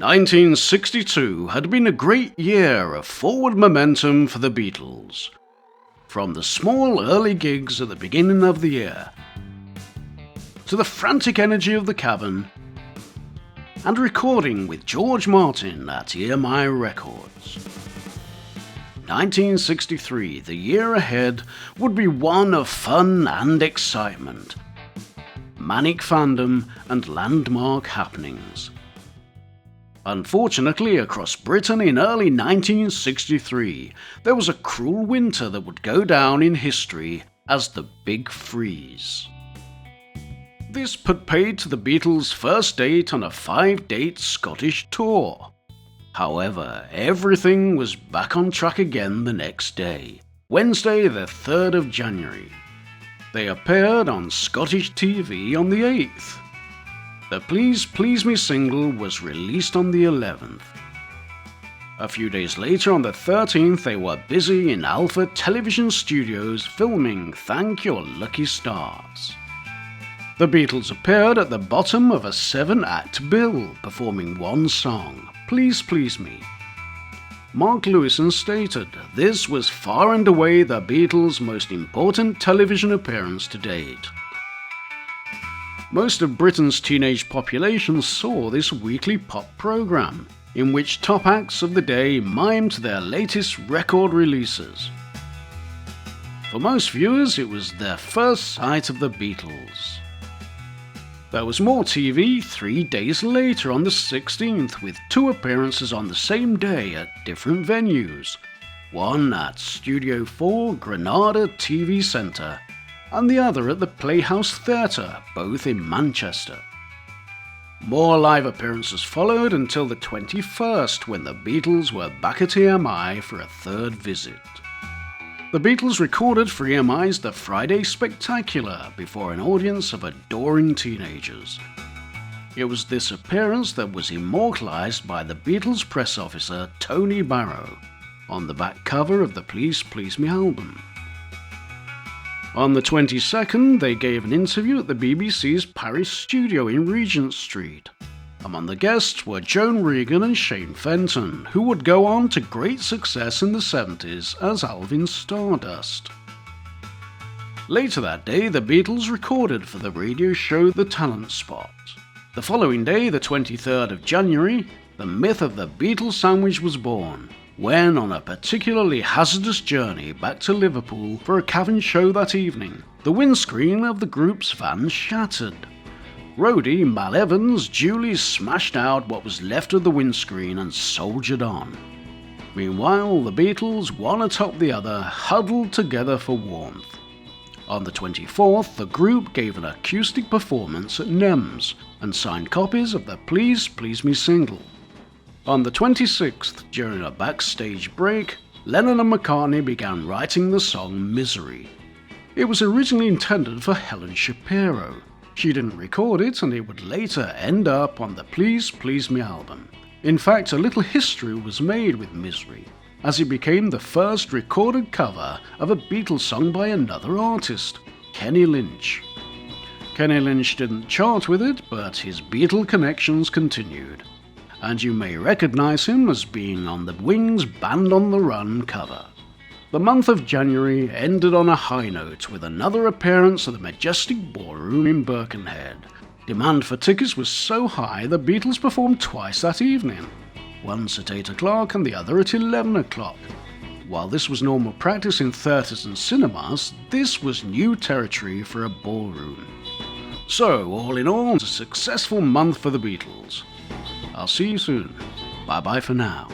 1962 had been a great year of forward momentum for the Beatles. From the small early gigs at the beginning of the year, to the frantic energy of the cavern, and recording with George Martin at EMI Records. 1963, the year ahead, would be one of fun and excitement, manic fandom and landmark happenings. Unfortunately, across Britain in early 1963, there was a cruel winter that would go down in history as the Big Freeze. This put paid to the Beatles' first date on a 5-date Scottish tour. However, everything was back on track again the next day, Wednesday the 3rd of January. They appeared on Scottish TV on the 8th. The Please Please Me single was released on the 11th. A few days later, on the 13th, they were busy in Alpha Television Studios filming Thank Your Lucky Stars. The Beatles appeared at the bottom of a 7-act bill, performing one song, Please Please Me. Mark Lewison stated, "This was far and away the Beatles' most important television appearance to date." Most of Britain's teenage population saw this weekly pop program, in which top acts of the day mimed their latest record releases. For most viewers, it was their first sight of the Beatles. There was more TV 3 days later on the 16th, with 2 appearances on the same day at different venues, one at Studio 4 Granada TV Centre and the other at the Playhouse Theatre, both in Manchester. More live appearances followed until the 21st, when the Beatles were back at EMI for a 3rd visit. The Beatles recorded for EMI's The Friday Spectacular before an audience of adoring teenagers. It was this appearance that was immortalised by the Beatles press officer Tony Barrow on the back cover of the Please Please Me album. On the 22nd, they gave an interview at the BBC's Paris studio in Regent Street. Among the guests were Joan Regan and Shane Fenton, who would go on to great success in the 70s as Alvin Stardust. Later that day, the Beatles recorded for the radio show The Talent Spot. The following day, the 23rd of January, the myth of the Beatles sandwich was born, when, on a particularly hazardous journey back to Liverpool for a cavern show that evening, the windscreen of the group's van shattered. Roadie Mal Evans duly smashed out what was left of the windscreen and soldiered on. Meanwhile, the Beatles, one atop the other, huddled together for warmth. On the 24th, the group gave an acoustic performance at NEMS and signed copies of the Please Please Me single. On the 26th, during a backstage break, Lennon and McCartney began writing the song Misery. It was originally intended for Helen Shapiro. She didn't record it, and it would later end up on the Please Please Me album. In fact, a little history was made with Misery, as it became the first recorded cover of a Beatles song by another artist, Kenny Lynch. Kenny Lynch didn't chart with it, but his Beatle connections continued, and you may recognise him as being on the Wings' Band on the Run cover. The month of January ended on a high note with another appearance at the Majestic Ballroom in Birkenhead. Demand for tickets was so high the Beatles performed twice that evening, once at 8 o'clock and the other at 11 o'clock. While this was normal practice in theatres and cinemas, this was new territory for a ballroom. So, all in all, a successful month for the Beatles. I'll see you soon. Bye bye for now.